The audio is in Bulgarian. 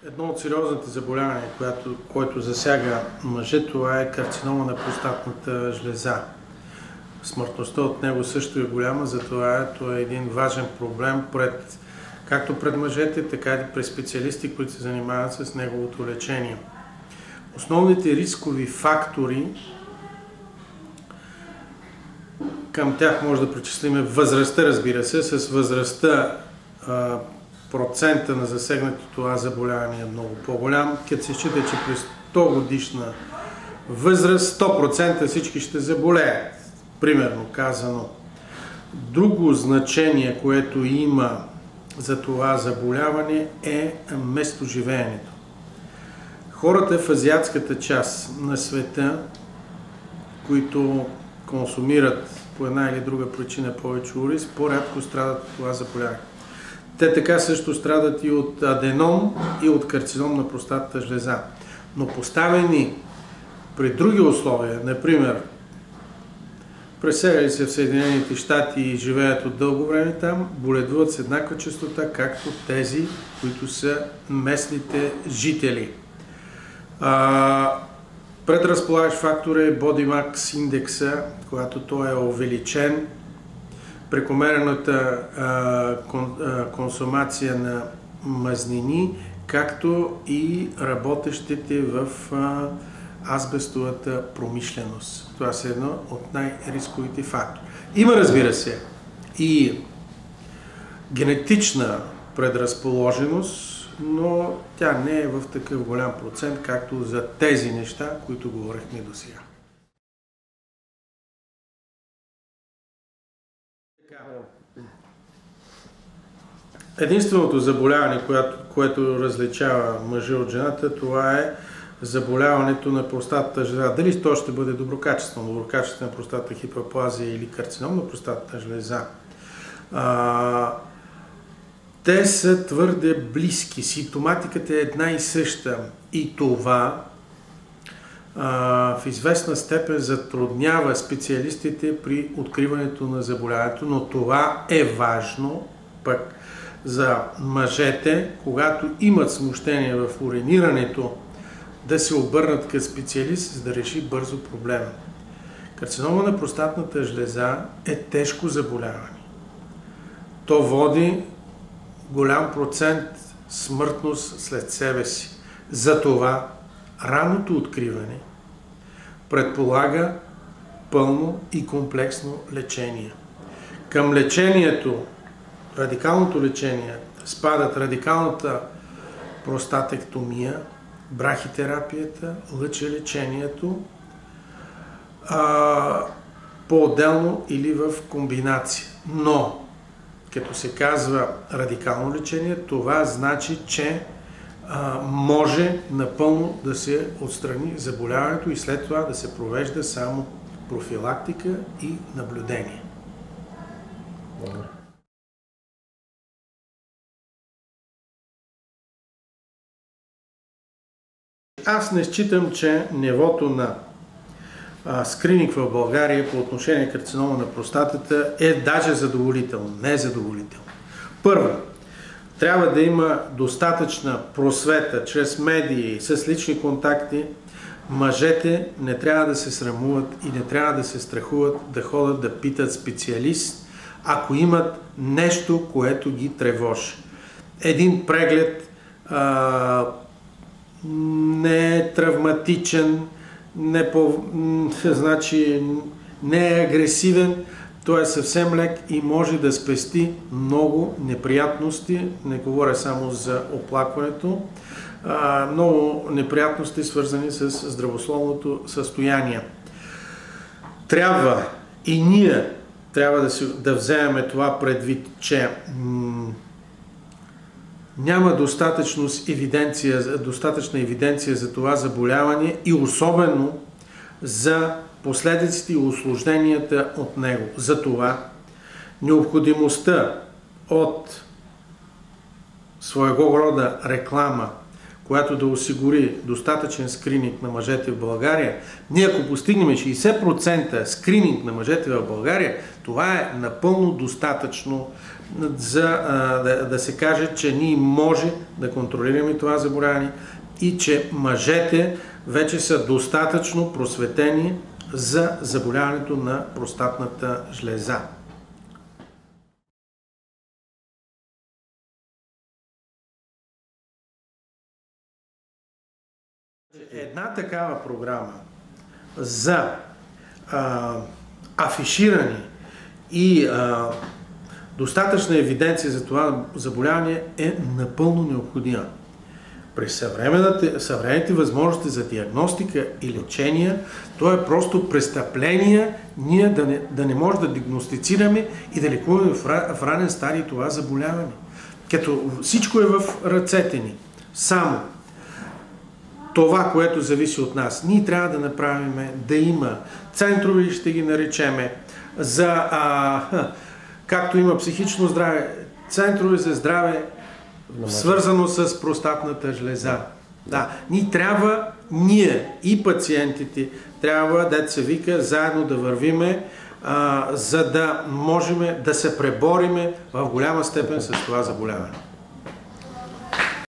Едно от сериозните заболявания, което засяга мъже, това е карцинома на простатната жлеза. Смъртността от него също е голяма, затова това е един важен проблем както пред мъжете, така и пред специалисти, които се занимават с неговото лечение. Основните рискови фактори, към тях може да причислим възрастта, разбира се. С възрастта процента на засегнато това заболяване е много по-голям. Като се счита, че при 100 годишна възраст 100% всички ще заболеят, примерно казано. Друго значение, което има за това заболяване, е местоживеенето. Хората в азиатската част на света, които консумират по една или друга причина повече ориз, по-рядко страдат от това заболяване. Те така също страдат и от аденом, и от карцином на простатната жлеза. Но поставени при други условия, например, преселили се в Съединените щати и живеят от дълго време там, боледуват с еднаква честота, както тези, които са местните жители. Предразполагащ фактор е Body Mass индекса, когато той е увеличен, прекомерната консумация на мазнини, както и работещите в азбестовата промишленост. Това са едно от най-рисковите фактори. Има, разбира се, и генетична предразположеност, но тя не е в такъв голям процент, както за тези неща, които говорихме до сега. Единственото заболяване, което различава мъжа от жената, това е заболяването на простатната жлеза. Дали то ще бъде доброкачествена простатна хиперплазия или карцином на простатната жлеза. Те са твърде близки. Симптоматиката е една и съща. И това в известна степен затруднява специалистите при откриването на заболяването, но това е важно пък за мъжете, когато имат смущение в уринирането, да се обърнат към специалист, за да реши бързо проблема. Карцинома на простатната жлеза е тежко заболяване. То води голям процент смъртност след себе си. Затова ранното откриване предполага пълно и комплексно лечение. Към лечението, радикалното лечение, спадат радикалната простатектомия, брахитерапията, лъчелечението, по-отделно или в комбинация. Но, като се казва радикално лечение, това значи, че може напълно да се отстрани заболяването и след това да се провежда само профилактика и наблюдение. Аз не считам, че нивото на скрининг в България по отношение карцинома на простатата е даже задоволително. Не е задоволително. Първо, трябва да има достатъчна просвета чрез медии, с лични контакти. Мъжете не трябва да се срамуват и не трябва да се страхуват да ходят да питат специалист, ако имат нещо, което ги тревожи. Един преглед не е травматичен, не е агресивен, той е съвсем лек и може да спести много неприятности, не говоря само за оплакването, много неприятности, свързани с здравословното състояние. Трябва и ние да вземем това предвид, че няма достатъчна евиденция за това заболяване и особено за последиците и усложненията от него. Затова необходимостта от своего рода реклама, която да осигури достатъчен скрининг на мъжете в България, ние ако постигнем 60% скрининг на мъжете в България, това е напълно достатъчно за да се каже, че ние може да контролираме това заболяване и че мъжете вече са достатъчно просветени за заболяването на простатната жлеза. Една такава програма за афиширане и достатъчна евиденция за това заболяване е напълно необходима. При съвременните възможности за диагностика и лечение, то е просто престъпление ние да не можем да диагностицираме и да лекуваме в ранен стадий това заболяване. Като всичко е в ръцете ни. Само това, което зависи от нас. Ние трябва да направим да има центрове, ще ги наречеме, за както има психично здраве, центрове за здраве, свързано с простатната жлеза. Да, ние и пациентите трябва, дето се вика, заедно да вървиме, за да можем да се пребориме в голяма степен с това заболяване.